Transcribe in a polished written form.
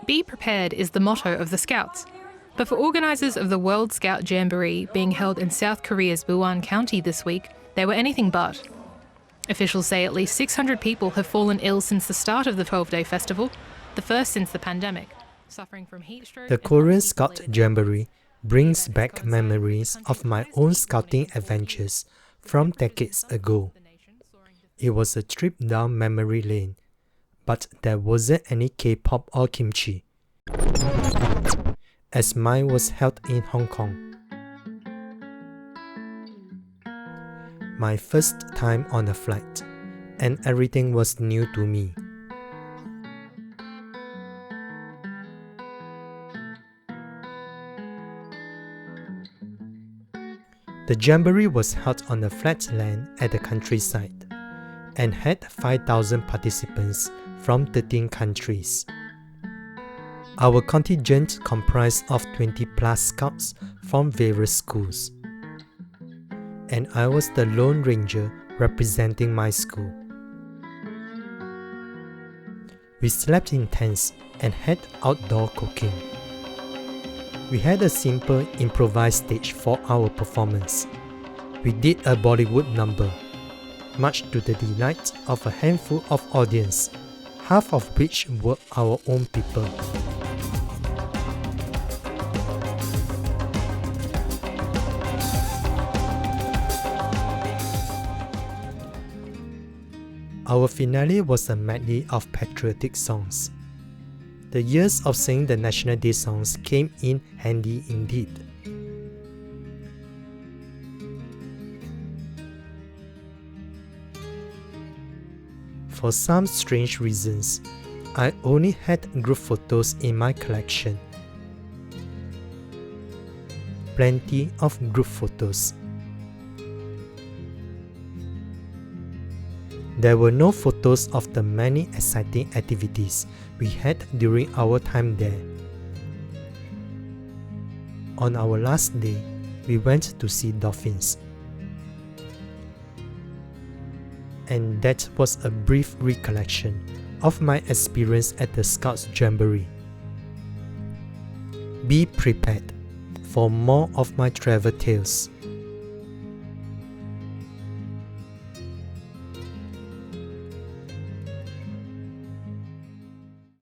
Be prepared is the motto of the Scouts. But for organisers of the World Scout Jamboree being held in South Korea's Busan County this week, they were anything but. Officials say at least 600 people have fallen ill since the start of the 12-day festival, the first since the pandemic, suffering from heat stroke. The Korean Scout Jamboree brings back memories of my own scouting adventures from decades ago. It was a trip down memory lane, but there wasn't any K-pop or kimchi, as mine was held in Hong Kong. My first time on a flight, and everything was new to me. The Jamboree was held on a flat land at the countryside and had 5,000 participants from 13 countries. Our contingent comprised of 20 plus scouts from various schools, and I was the Lone Ranger representing my school. We slept in tents and had outdoor cooking. We had a simple improvised stage for our performance. We did a Bollywood number, much to the delight of a handful of audience, half of which were our own people. Our finale was a medley of patriotic songs. The years of singing the National Day songs came in handy indeed. For some strange reasons, I only had group photos in my collection. Plenty of group photos. There were no photos of the many exciting activities we had during our time there. On our last day, we went to see dolphins. And that was a brief recollection of my experience at the Scouts Jamboree. Be prepared for more of my travel tales.